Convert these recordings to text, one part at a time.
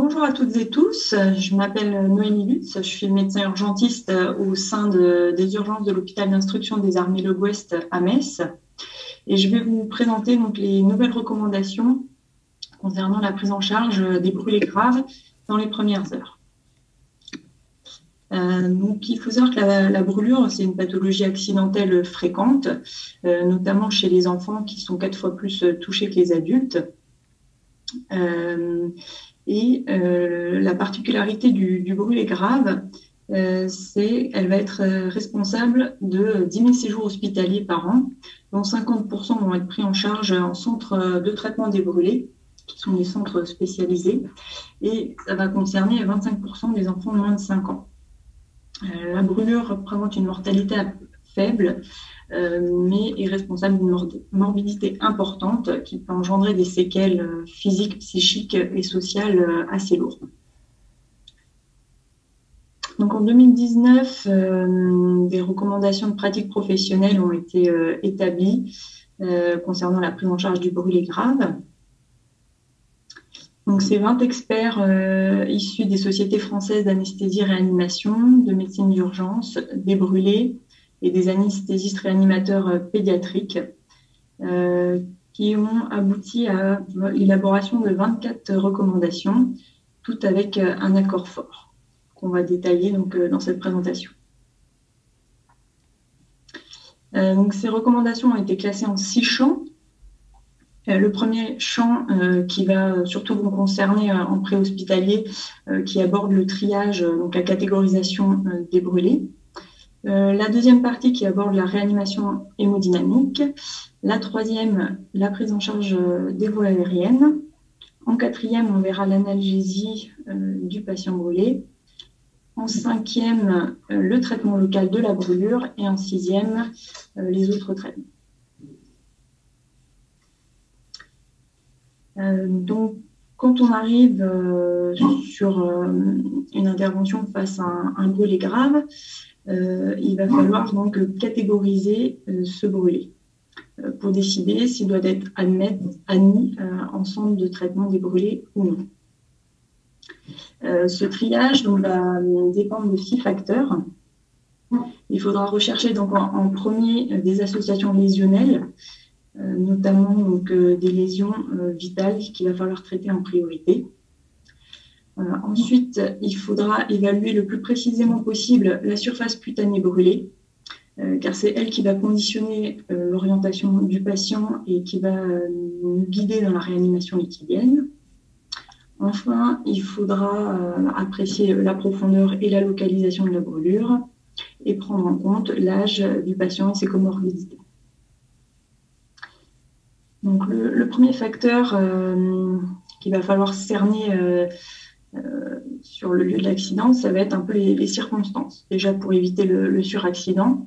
Bonjour à toutes et tous, je m'appelle Noémie Lutz, je suis médecin urgentiste au sein des urgences de l'hôpital d'instruction des armées Le Gouest à Metz et je vais vous présenter donc les nouvelles recommandations concernant la prise en charge des brûlés graves dans les premières heures. Donc, il faut savoir que la brûlure, c'est une pathologie accidentelle fréquente, notamment chez les enfants qui sont 4 fois plus touchés que les adultes. La particularité du brûlé grave, c'est qu'elle va être responsable de 10 000 séjours hospitaliers par an, dont 50% vont être pris en charge en centre de traitement des brûlés, qui sont des centres spécialisés, et ça va concerner 25% des enfants de moins de 5 ans. La brûlure représente une mortalité faible, mais est responsable d'une morbidité importante qui peut engendrer des séquelles physiques, psychiques et sociales assez lourdes. Donc en 2019, des recommandations de pratique professionnelle ont été établies concernant la prise en charge du brûlé grave. Donc, c'est 20 experts issus des sociétés françaises d'anesthésie-réanimation, de médecine d'urgence, des brûlés et des anesthésistes réanimateurs pédiatriques qui ont abouti à l'élaboration de 24 recommandations, toutes avec un accord fort qu'on va détailler donc, dans cette présentation. Donc, ces recommandations ont été classées en 6 champs. Le premier champ qui va surtout vous concerner en préhospitalier, qui aborde le triage, donc la catégorisation des brûlés. La deuxième partie qui aborde la réanimation hémodynamique. La troisième, la prise en charge des voies aériennes. En quatrième, on verra l'analgésie du patient brûlé. En cinquième, le traitement local de la brûlure. Et en sixième, les autres traitements. Donc, quand on arrive sur une intervention face à un brûlé grave, il va falloir donc catégoriser ce brûlé pour décider s'il doit être admis en centre de traitement des brûlés ou non. Ce triage donc, va dépendre de 6 facteurs. Il faudra rechercher donc, en premier des associations lésionnelles, notamment donc, des lésions vitales qu'il va falloir traiter en priorité. Ensuite, il faudra évaluer le plus précisément possible la surface cutanée brûlée, car c'est elle qui va conditionner l'orientation du patient et qui va nous guider dans la réanimation liquidienne. Enfin, il faudra apprécier la profondeur et la localisation de la brûlure et prendre en compte l'âge du patient et ses comorbidités. Donc, le premier facteur qu'il va falloir cerner sur le lieu de l'accident, ça va être un peu les circonstances. Déjà pour éviter le suraccident.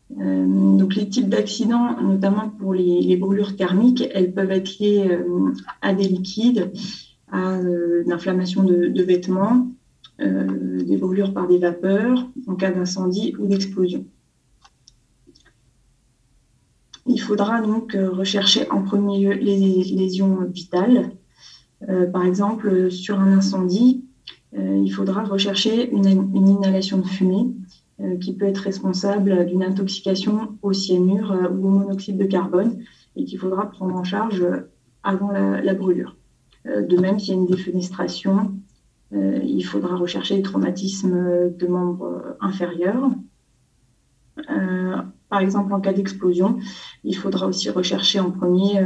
Donc, les types d'accidents, notamment pour les brûlures thermiques, elles peuvent être liées à des liquides, à l'inflammation de vêtements, des brûlures par des vapeurs, en cas d'incendie ou d'explosion. Il faudra donc rechercher en premier lieu les lésions vitales. Par exemple, sur un incendie, il faudra rechercher une inhalation de fumée qui peut être responsable d'une intoxication au cyanure ou au monoxyde de carbone et qu'il faudra prendre en charge avant la brûlure. De même, s'il y a une défenestration, il faudra rechercher les traumatismes de membres inférieurs. Par exemple, en cas d'explosion, il faudra aussi rechercher en premier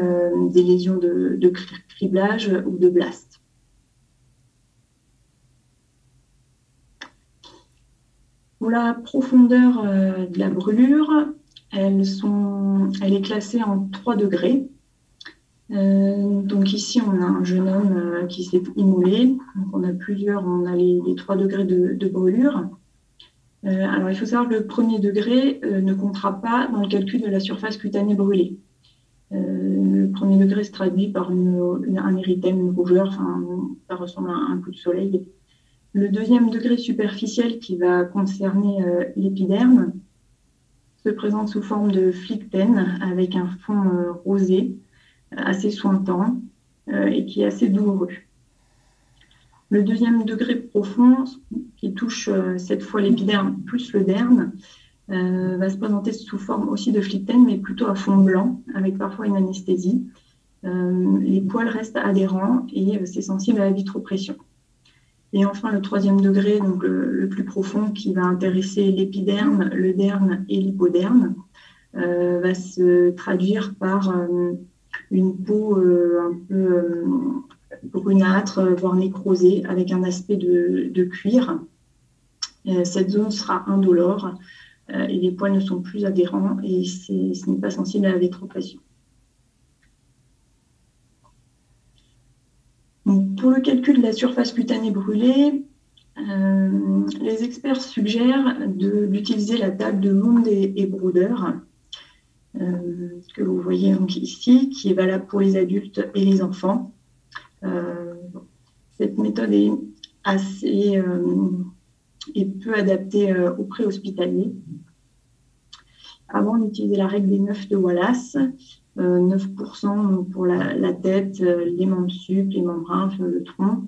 des lésions de criblage ou de blast. Pour la profondeur de la brûlure, elle est classée en 3 degrés. Donc ici, on a un jeune homme qui s'est immolé. Donc on a les 3 degrés de brûlure. Alors, il faut savoir que le premier degré ne comptera pas dans le calcul de la surface cutanée brûlée. Le premier degré se traduit par un érythème, une rougeur, enfin, ça ressemble à un coup de soleil. Le deuxième degré superficiel, qui va concerner l'épiderme, se présente sous forme de phlyctène avec un fond rosé, assez sointant et qui est assez douloureux. Le deuxième degré profond, qui touche cette fois l'épiderme plus le derme, va se présenter sous forme aussi de phlyctène, mais plutôt à fond blanc, avec parfois une anesthésie. Les poils restent adhérents et c'est sensible à la vitropression. Et enfin, le troisième degré, donc le plus profond, qui va intéresser l'épiderme, le derme et l'hypoderme, va se traduire par une peau un peu brunâtre, voire nécrosée, avec un aspect de cuir. Cette zone sera indolore et les poils ne sont plus adhérents et ce n'est pas sensible à la vitropression. Donc, pour le calcul de la surface cutanée brûlée, les experts suggèrent d'utiliser la table de Lund et Bruder, que vous voyez donc ici, qui est valable pour les adultes et les enfants. Cette méthode est assez et peu adaptée aux préhospitaliers. Avant, on utilisait la règle des 9 de Wallace, 9% pour la tête, les membres sup, les membres infres, le tronc.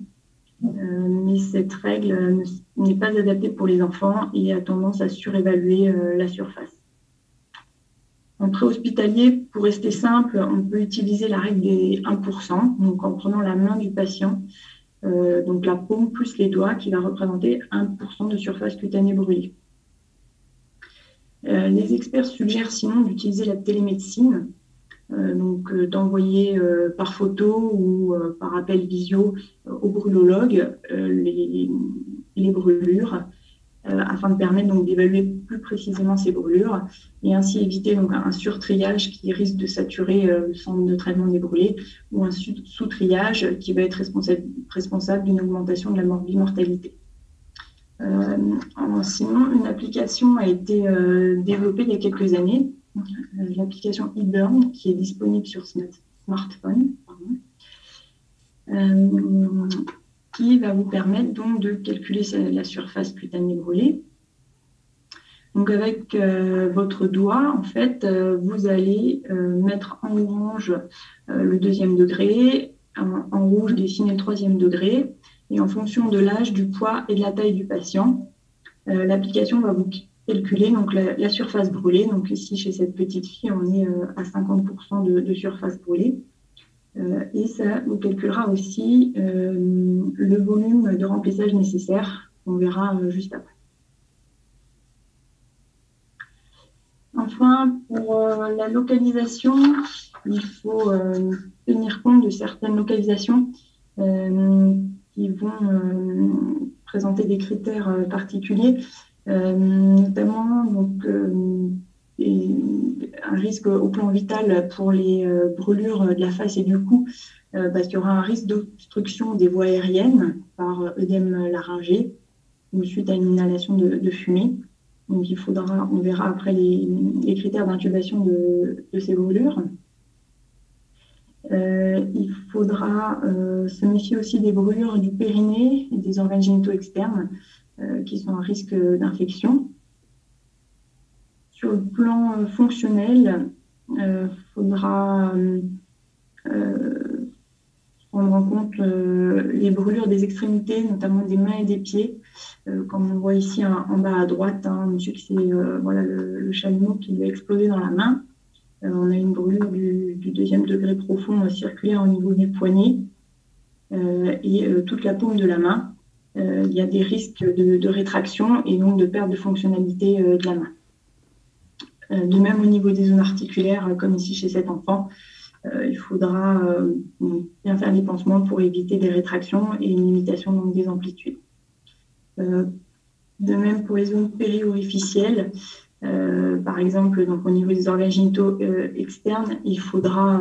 Mais cette règle n'est pas adaptée pour les enfants et a tendance à surévaluer la surface. En préhospitalier, pour rester simple, on peut utiliser la règle des 1%, donc en prenant la main du patient, donc la paume plus les doigts, qui va représenter 1% de surface cutanée brûlée. Les experts suggèrent sinon d'utiliser la télémédecine, donc d'envoyer par photo ou par appel visio au brûlologue les brûlures, afin de permettre donc d'évaluer plus précisément ces brûlures et ainsi éviter donc un surtriage qui risque de saturer le centre de traitement des brûlés ou un sous-triage qui va être responsable d'une augmentation de la mortalité. Sinon, une application a été développée il y a quelques années, l'application eBurn, qui est disponible sur smartphone, qui va vous permettre donc de calculer la surface cutanée brûlée. Donc avec votre doigt, en fait, vous allez mettre en orange le deuxième degré, en rouge dessiner le troisième degré, et en fonction de l'âge, du poids et de la taille du patient, l'application va vous calculer donc, la surface brûlée. Donc ici, chez cette petite fille, on est à 50% de surface brûlée. Et ça vous calculera aussi le volume de remplissage nécessaire, qu'on verra juste après. Enfin, pour la localisation, il faut tenir compte de certaines localisations qui vont présenter des critères particuliers, notamment donc, un risque au plan vital pour les brûlures de la face et du cou, parce qu'il y aura un risque d'obstruction des voies aériennes par œdème laryngé ou suite à une inhalation de fumée. Donc il faudra, on verra après les critères d'intubation de ces brûlures. Il faudra se méfier aussi des brûlures du périnée et des organes génitaux externes qui sont à risque d'infection. Sur le plan fonctionnel, il faudra prendre en compte les brûlures des extrémités, notamment des mains et des pieds, comme on voit ici en bas à droite, monsieur qui c'est voilà, le chalumeau qui lui a explosé dans la main. On a une brûlure du deuxième degré profond circulaire au niveau du poignet et toute la paume de la main. Il y a des risques de rétraction et donc de perte de fonctionnalité de la main. De même au niveau des zones articulaires, comme ici chez cet enfant, il faudra bien faire des pansements pour éviter des rétractions et une limitation donc, des amplitudes. De même pour les zones périorificielles, par exemple, donc, au niveau des organes génitaux externes, il faudra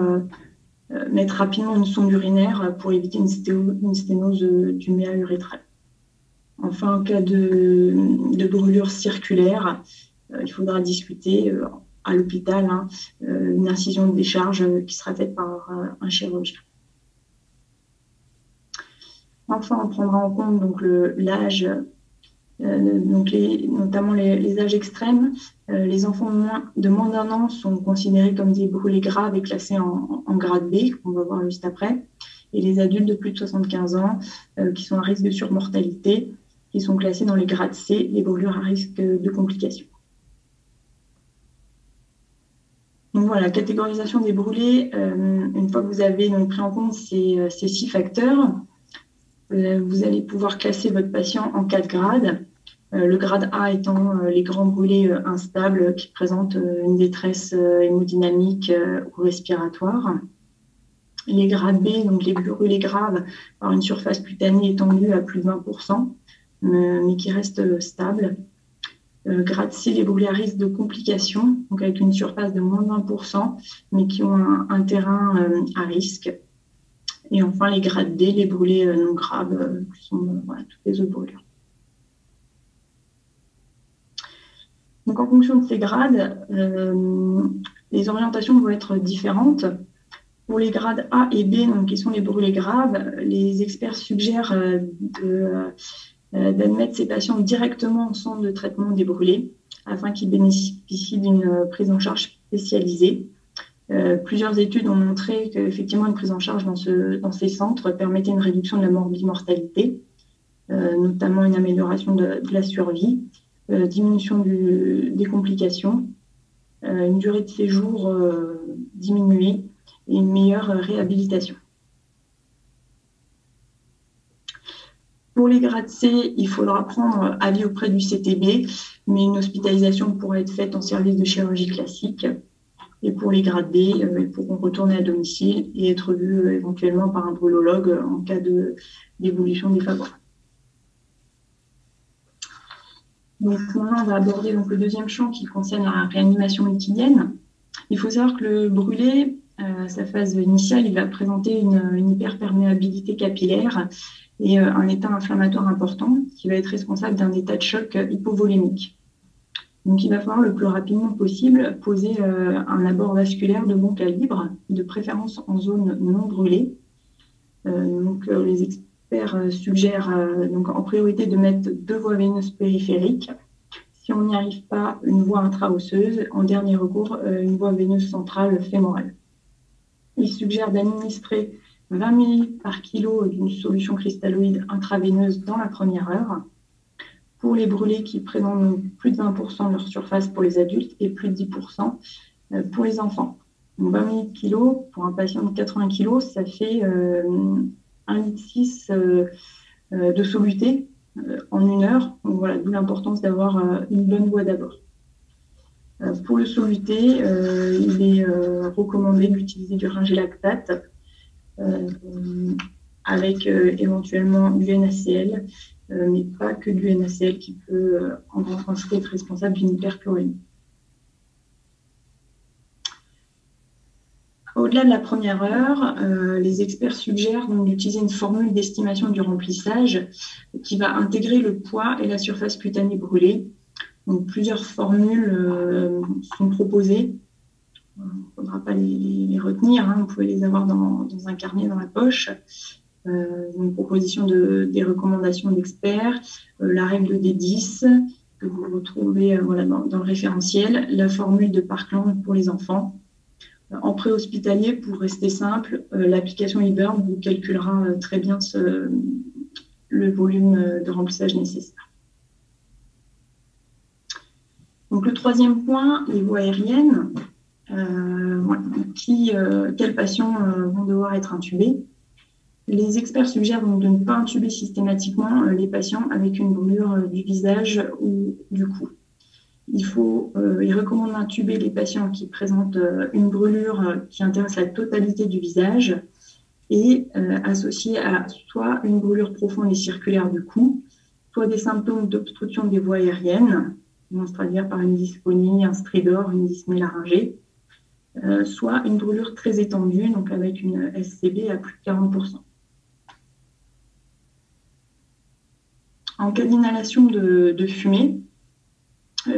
mettre rapidement une sonde urinaire pour éviter une sténose du méa urétral. Enfin, en cas de brûlure circulaire, il faudra discuter à l'hôpital une incision de décharge qui sera faite par un chirurgien. Enfin, on prendra en compte donc l'âge, donc notamment les âges extrêmes. Les enfants de moins d'1 an sont considérés comme des brûlés graves et classés en grade B, qu'on va voir juste après. et les adultes de plus de 75 ans qui sont à risque de surmortalité, qui sont classés dans les grades C, les brûlures à risque de complications. Donc voilà, catégorisation des brûlés, une fois que vous avez donc pris en compte ces 6 facteurs, vous allez pouvoir classer votre patient en 4 grades. Le grade A étant les grands brûlés instables qui présentent une détresse hémodynamique ou respiratoire. Les grades B, donc les brûlés graves, par une surface cutanée étendue à plus de 20%, mais qui restent stables. Grade C, les brûlés à risque de complications, donc avec une surface de moins de 20%, mais qui ont un terrain à risque. Et enfin, les grades D, les brûlés non graves, qui sont toutes les autres brûlures. Donc, en fonction de ces grades, les orientations vont être différentes. Pour les grades A et B, donc, qui sont les brûlés graves, les experts suggèrent d'admettre ces patients directement en centre de traitement des brûlés afin qu'ils bénéficient d'une prise en charge spécialisée. Plusieurs études ont montré qu'effectivement, une prise en charge dans ces centres permettait une réduction de la mortalité, notamment une amélioration de la survie, diminution des complications, une durée de séjour diminuée et une meilleure réhabilitation. Pour les grades C, il faudra prendre avis auprès du CTB, mais une hospitalisation pourra être faite en service de chirurgie classique. Et pour les grades D, ils pourront retourner à domicile et être vus éventuellement par un brûlologue en cas d'évolution défavorable. Donc maintenant, on va aborder donc, le deuxième champ qui concerne la réanimation liquidienne. Il faut savoir que le brûlé, sa phase initiale, il va présenter une hyperperméabilité capillaire et un état inflammatoire important qui va être responsable d'un état de choc hypovolémique. Donc il va falloir le plus rapidement possible poser un abord vasculaire de bon calibre, de préférence en zone non brûlée. Les experts suggèrent donc en priorité de mettre 2 voies veineuses périphériques. Si on n'y arrive pas, une voie intra-osseuse. En dernier recours, une voie veineuse centrale fémorale. Ils suggèrent d'administrer 20 ml par kilo d'une solution cristalloïde intraveineuse dans la première heure. Pour les brûlés qui présentent plus de 20% de leur surface pour les adultes et plus de 10% pour les enfants. Donc 20 ml kg pour un patient de 80 kg, ça fait 1,6 litre de soluté en 1 heure. Donc voilà, d'où l'importance d'avoir une bonne voie d'abord. Pour le soluté, il est recommandé d'utiliser du ringélactate avec éventuellement du NaCl, mais pas que du NaCl qui peut en grande quantité être responsable d'une hyperchlorémie. Au-delà de la première heure, les experts suggèrent d'utiliser une formule d'estimation du remplissage qui va intégrer le poids et la surface cutanée brûlée. Donc, plusieurs formules sont proposées. Il ne faudra pas les retenir, vous pouvez les avoir dans un carnet dans la poche. Une proposition des recommandations d'experts, la règle des 10 que vous retrouvez dans le référentiel, la formule de Parkland pour les enfants. En préhospitalier, pour rester simple, l'application eBurn vous calculera très bien le volume de remplissage nécessaire. Donc le troisième point, les voies aériennes. Quels patients vont devoir être intubés? Les experts suggèrent donc de ne pas intuber systématiquement les patients avec une brûlure du visage ou du cou. Ils recommandent d'intuber les patients qui présentent une brûlure qui intéresse la totalité du visage et associée à soit une brûlure profonde et circulaire du cou, soit des symptômes d'obstruction des voies aériennes, qui vont se traduire par une dysphonie, un stridor, une dyspnée laryngée, soit une brûlure très étendue, donc avec une SCB à plus de 40%. En cas d'inhalation de fumée,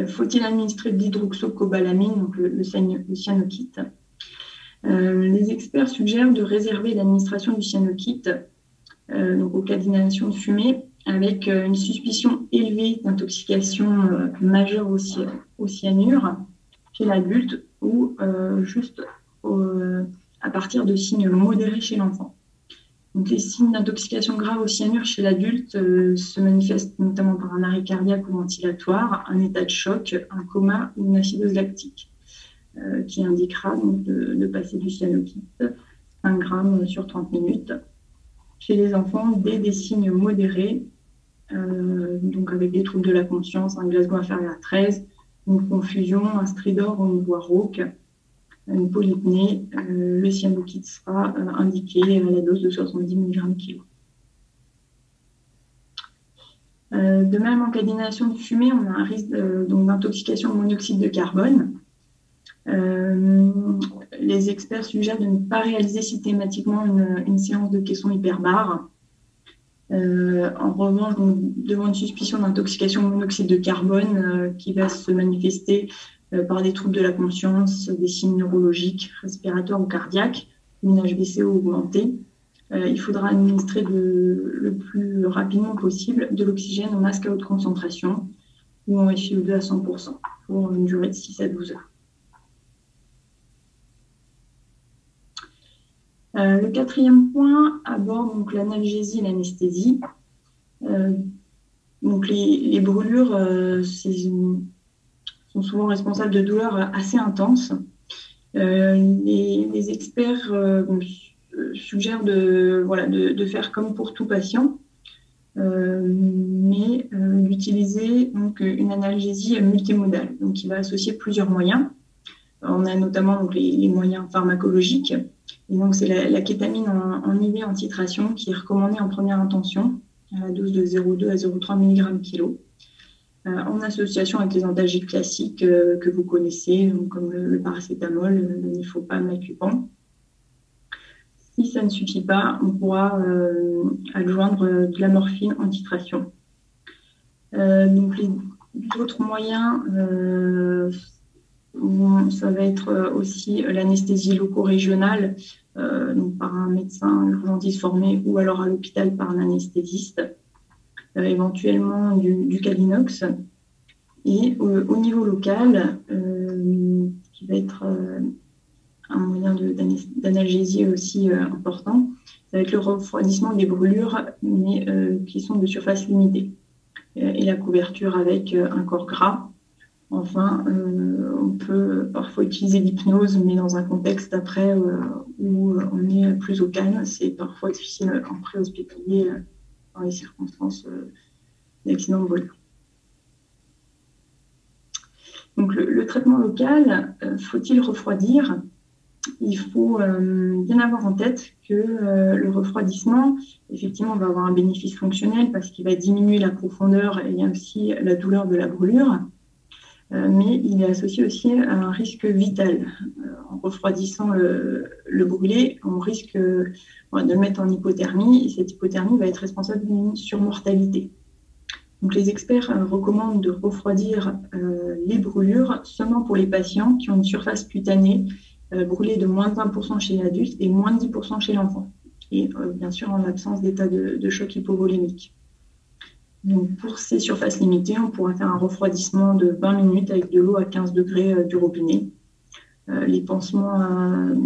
faut-il administrer de l'hydroxocobalamine, donc le cyanokite? Les experts suggèrent de réserver l'administration du cyanokite au cas d'inhalation de fumée avec une suspicion élevée d'intoxication majeure au cyanure chez l'adulte ou juste à partir de signes modérés chez l'enfant. Donc, les signes d'intoxication grave au cyanure chez l'adulte se manifestent notamment par un arrêt cardiaque ou ventilatoire, un état de choc, un coma ou une acidose lactique, qui indiquera donc de passer du cyanotype 1 gramme sur 30 minutes. Chez les enfants, dès des signes modérés, donc avec des troubles de la conscience, un Glasgow inférieur à 13, une confusion, un stridor ou une voix rauque, une polypnée, le cyanokit sera indiqué à la dose de 70 mg kg. De même, en cas d'inhalation de fumée, on a un risque d'intoxication au monoxyde de carbone. Les experts suggèrent de ne pas réaliser systématiquement une séance de caisson hyperbare. En revanche, devant une suspicion d'intoxication au monoxyde de carbone qui va se manifester par des troubles de la conscience, des signes neurologiques, respiratoires ou cardiaques, une HbCO augmentée, il faudra administrer le plus rapidement possible de l'oxygène en masque à haute concentration ou en FiO2 à 100% pour une durée de 6 à 12 heures. Le quatrième point aborde donc l'analgésie et l'anesthésie. Donc les brûlures sont souvent responsables de douleurs assez intenses. Les experts suggèrent de faire comme pour tout patient, mais d'utiliser donc une analgésie multimodale, donc qui va associer plusieurs moyens. On a notamment donc, les moyens pharmacologiques. Et donc, c'est la kétamine en IV en titration qui est recommandée en première intention à la dose de 0,2 à 0,3 mg kg, en association avec les antalgiques classiques que vous connaissez, donc comme le paracétamol, le Nifopam, l'Acupan. Si ça ne suffit pas, on pourra adjoindre de la morphine en titration. Donc, les autres moyens, ça va être aussi l'anesthésie loco-régionale, donc par un médecin urgentiste formé ou alors à l'hôpital par un anesthésiste, éventuellement du Calinox. Et au niveau local, qui va être un moyen d'analgésie aussi important, ça va être le refroidissement des brûlures, mais qui sont de surface limitée, et la couverture avec un corps gras. Enfin, on peut parfois utiliser l'hypnose, mais dans un contexte après où on est plus au calme. C'est parfois difficile en pré-hospitalier dans les circonstances d'accident de brûlure. Donc, le traitement local, faut-il refroidir? Il faut bien avoir en tête que le refroidissement, effectivement, va avoir un bénéfice fonctionnel parce qu'il va diminuer la profondeur et aussi la douleur de la brûlure. Mais il est associé aussi à un risque vital. En refroidissant le brûlé, on risque de le mettre en hypothermie, et cette hypothermie va être responsable d'une surmortalité. Donc, les experts recommandent de refroidir les brûlures seulement pour les patients qui ont une surface cutanée brûlée de moins de 20% chez l'adulte et moins de 10% chez l'enfant. Et bien sûr, en l'absence d'état de choc hypovolémique. Donc, pour ces surfaces limitées, on pourra faire un refroidissement de 20 minutes avec de l'eau à 15 degrés du robinet. Les pansements à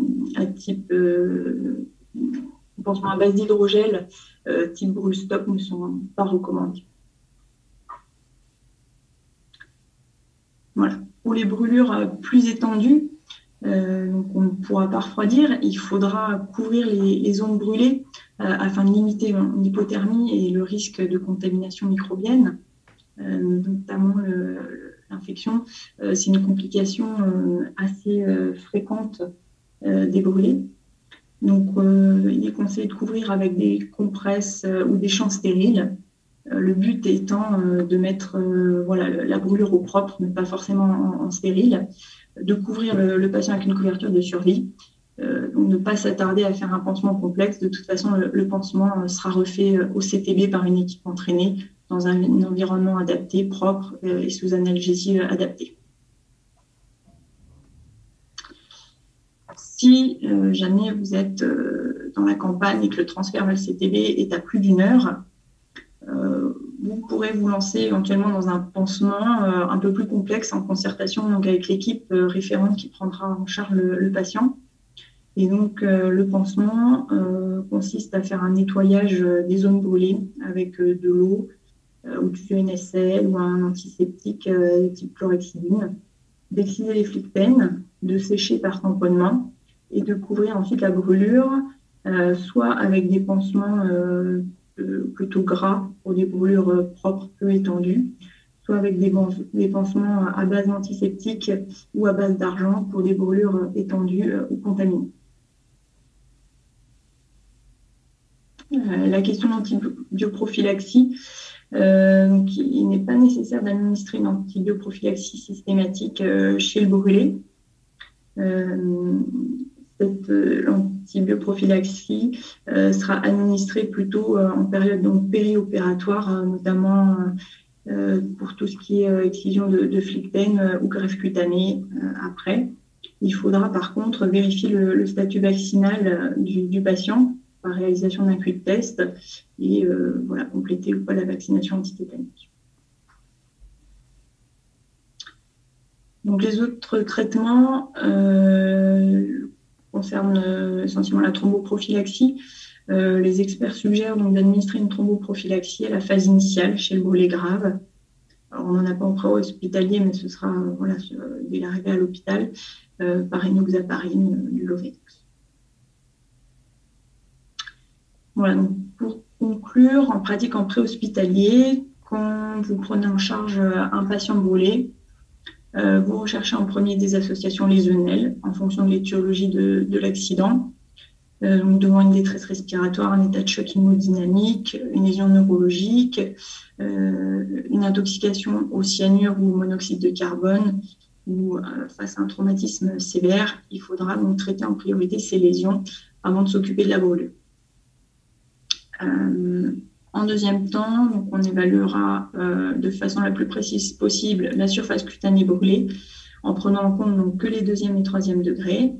base d'hydrogel type brûle-stop ne sont pas recommandés. Voilà. Pour les brûlures plus étendues, donc on ne pourra pas refroidir. Il faudra couvrir les zones brûlées afin de limiter l'hypothermie et le risque de contamination microbienne, notamment l'infection. C'est une complication assez fréquente des brûlés. Donc, il est conseillé de couvrir avec des compresses ou des champs stériles. Le but étant de mettre la brûlure au propre, mais pas forcément en stérile, de couvrir le patient avec une couverture de survie. Donc, ne pas s'attarder à faire un pansement complexe. De toute façon, le pansement sera refait au CTB par une équipe entraînée dans un environnement adapté, propre et sous analgésie adaptée. Si jamais vous êtes dans la campagne et que le transfert vers le CTB est à plus d'1 heure, vous pourrez vous lancer éventuellement dans un pansement un peu plus complexe en concertation donc avec l'équipe référente qui prendra en charge le patient. Et donc, le pansement consiste à faire un nettoyage des zones brûlées avec de l'eau ou du NSL ou un antiseptique type chlorhexidine, d'exciser les flictènes, de sécher par tamponnement et de couvrir ensuite la brûlure, soit avec des pansements plutôt gras pour des brûlures propres, peu étendues, soit avec des pansements à base antiseptique ou à base d'argent pour des brûlures étendues ou contaminées. La question d'antibioprophylaxie, il n'est pas nécessaire d'administrer une antibioprophylaxie systématique chez le brûlé. L'antibioprophylaxie sera administrée plutôt en période donc, périopératoire, notamment pour tout ce qui est excision de flictène ou greffe cutanée après. Il faudra par contre vérifier le statut vaccinal du patient par réalisation d'un quick test et voilà, compléter ou pas la vaccination antitétanique. Donc les autres traitements concernent essentiellement la thromboprophylaxie. Les experts suggèrent donc d'administrer une thromboprophylaxie à la phase initiale chez le brûlé grave. Alors, on n'en a pas en pré-hospitalier, mais ce sera voilà, dès l'arrivée à l'hôpital par enoxaparine du Lovenox. Voilà, donc pour conclure, en pratique en préhospitalier, quand vous prenez en charge un patient brûlé, vous recherchez en premier des associations lésionnelles en fonction de l'étiologie de l'accident, devant une détresse respiratoire, un état de choc hémodynamique, une lésion neurologique, une intoxication au cyanure ou au monoxyde de carbone, ou face à un traumatisme sévère, il faudra donc traiter en priorité ces lésions avant de s'occuper de la brûlure. En deuxième temps, donc on évaluera de façon la plus précise possible la surface cutanée brûlée en prenant en compte donc, que les deuxième et troisième degrés.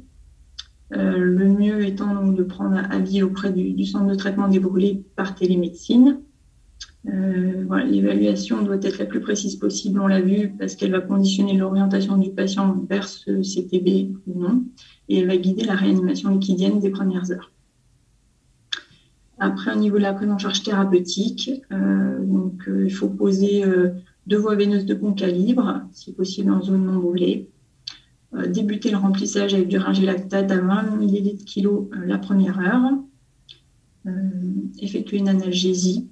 Le mieux étant donc, de prendre avis auprès du centre de traitement des brûlés par télémédecine. Voilà, l'évaluation doit être la plus précise possible, on l'a vu, parce qu'elle va conditionner l'orientation du patient vers ce CTB ou non, et elle va guider la réanimation liquidienne des premières heures. Après, au niveau de la prise en charge thérapeutique, il faut poser 2 voies veineuses de bon calibre, si possible en zone non brûlée. Débuter le remplissage avec du ringélactate à 20 ml/kg la première heure. Effectuer une analgésie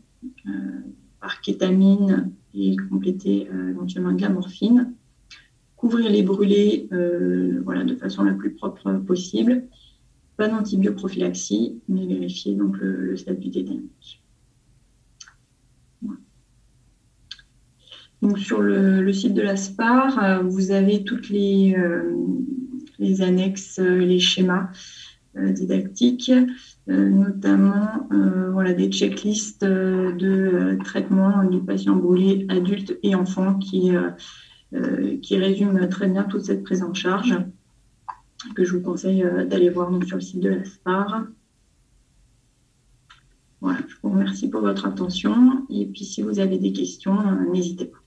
par kétamine et compléter éventuellement de la morphine. Couvrir les brûlés voilà, de façon la plus propre possible. Pas d'antibioprophylaxie, mais vérifier donc le statut tétanique. Voilà. Donc sur le site de la SPAR, vous avez toutes les annexes, les schémas didactiques, notamment voilà, des checklists de traitement du patient brûlé adulte et enfant qui résument très bien toute cette prise en charge, que je vous conseille d'aller voir donc, sur le site de la SPAR. Voilà, je vous remercie pour votre attention et puis si vous avez des questions, n'hésitez pas.